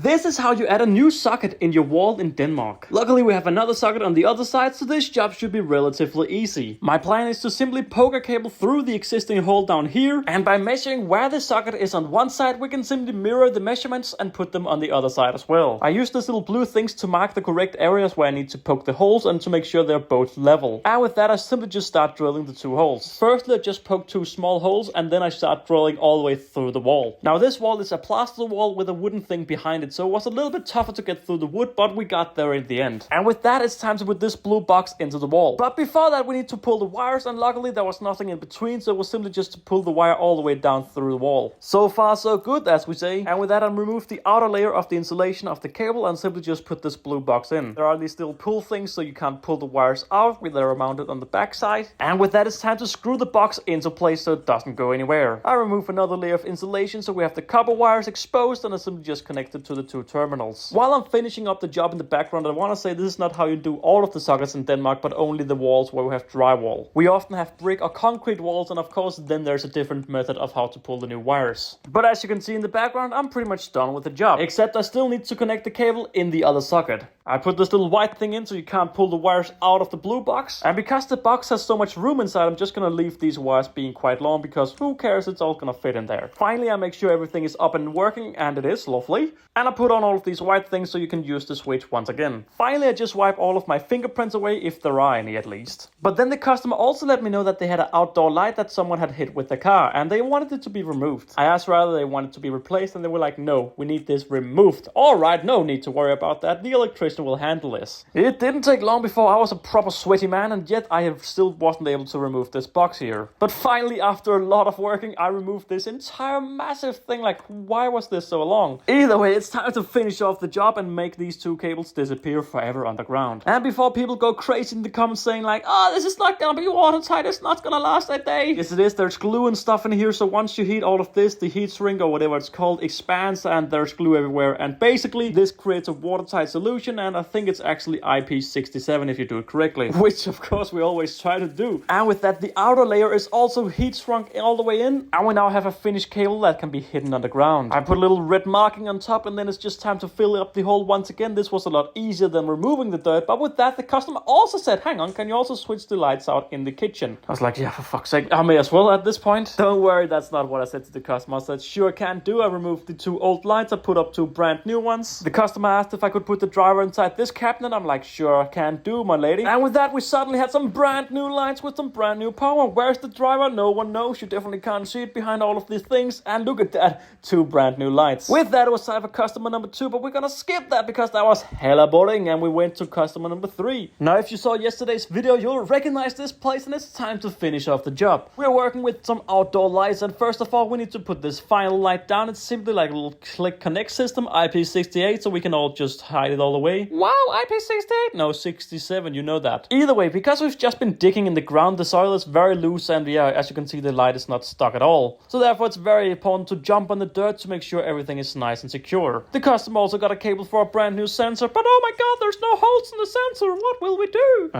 This is how you add a new socket in your wall in Denmark. Luckily we have another socket on the other side, so this job should be relatively easy. My plan is to simply poke a cable through the existing hole down here, and by measuring where the socket is on one side, we can simply mirror the measurements and put them on the other side as well. I use these little blue things to mark the correct areas where I need to poke the holes and to make sure they're both level. And with that I simply just start drilling the two holes. Firstly I just poke two small holes and then I start drilling all the way through the wall. Now this wall is a plaster wall with a wooden thing behind it, so it was a little bit tougher to get through the wood, but we got there in the end. And with that it's time to put this blue box into the wall. But before that we need to pull the wires, and luckily there was nothing in between, so it was simply just to pull the wire all the way down through the wall. So far so good, as we say. And with that I removed the outer layer of the insulation of the cable and simply just put this blue box in. There are these little pull things so you can't pull the wires out, with they're mounted on the back side. And with that it's time to screw the box into place so it doesn't go anywhere. I remove another layer of insulation so we have the copper wires exposed, and I simply just connected to the two terminals. While I'm finishing up the job in the background, I want to say this is not how you do all of the sockets in Denmark, but only the walls where we have drywall. We often have brick or concrete walls, and of course then there's a different method of how to pull the new wires. But as you can see in the background, I'm pretty much done with the job, except I still need to connect the cable in the other socket. I put this little white thing in so you can't pull the wires out of the blue box, and because the box has so much room inside, I'm just gonna leave these wires being quite long because who cares, it's all gonna fit in there. Finally I make sure everything is up and working, and it is, lovely. And I put on all of these white things so you can use the switch once again. Finally I just wipe all of my fingerprints away, if there are any at least. But then the customer also let me know that they had an outdoor light that someone had hit with the car, and they wanted it to be removed. I asked whether they wanted to be replaced, and they were like, no, we need this removed. Alright, no need to worry about that, the electrician will handle this. It didn't take long before I was a proper sweaty man, and yet I still wasn't able to remove this box here. But finally, after a lot of working, I removed this entire massive thing. Like, why was this so long? Either way, it's time to finish off the job and make these two cables disappear forever underground. And before people go crazy in the comments saying like, oh, this is not gonna be watertight, it's not gonna last a day. Yes it is, there's glue and stuff in here, so once you heat all of this, the heat shrink or whatever it's called expands and there's glue everywhere, and basically this creates a watertight solution, and I think it's actually IP67 if you do it correctly, which of course we always try to do. And with that, the outer layer is also heat shrunk all the way in, and we now have a finished cable that can be hidden underground. I put a little red marking on top, and then it's just time to fill up the hole once again. This was a lot easier than removing the dirt, but with that the customer also said, hang on, can you also switch the lights out in the kitchen? I was like, yeah, for fuck's sake, I may as well at this point. Don't worry, that's not what I said to the customer. I said, sure, can do. I removed the two old lights, I put up two brand new ones. The customer asked if I could put the driver inside this cabinet. I'm like, sure, can do, my lady. And with that we suddenly had some brand new lights with some brand new power. Where's the driver? No one knows. You definitely can't see it behind all of these things. And look at that, two brand new lights. With that it was time for customer number 2, but we're gonna skip that because that was hella boring, and we went to customer number 3. Now if you saw yesterday's video, you'll recognize this place, and it's time to finish off the job. We're working with some outdoor lights, and first of all we need to put this final light down. It's simply like a little click connect system, IP68, so we can all just hide it all away. Wow, IP68? No, 67, you know that. Either way, because we've just been digging in the ground, the soil is very loose, and yeah, as you can see, the light is not stuck at all. So therefore it's very important to jump on the dirt to make sure everything is nice and secure. The customer also got a cable for a brand new sensor, but oh my god, there's no holes in the sensor. What will we do?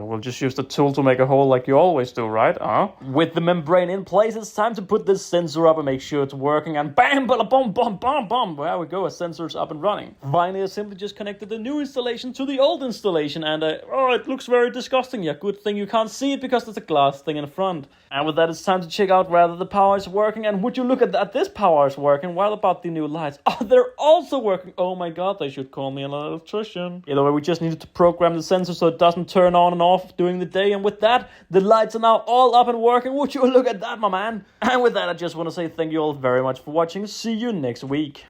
We'll just use the tool to make a hole like you always do, right? With the membrane in place, it's time to put this sensor up and make sure it's working, and bam, bada, boom, boom, boom, boom. There we go, a sensor's up and running. Finally, I simply just connected the new installation to the old installation, and oh, it looks very disgusting. Yeah, good thing you can't see it because there's a glass thing in front. And with that, it's time to check out whether the power is working, and would you look at that, this power is working. What about the new lights? Oh, they're also working. Oh my god, they should call me an electrician. Either way, we just needed to program the sensor so it doesn't turn on and off during the day, and with that, the lights are now all up and working. Would you look at that, my man? And with that, I just want to say thank you all very much for watching. See you next week.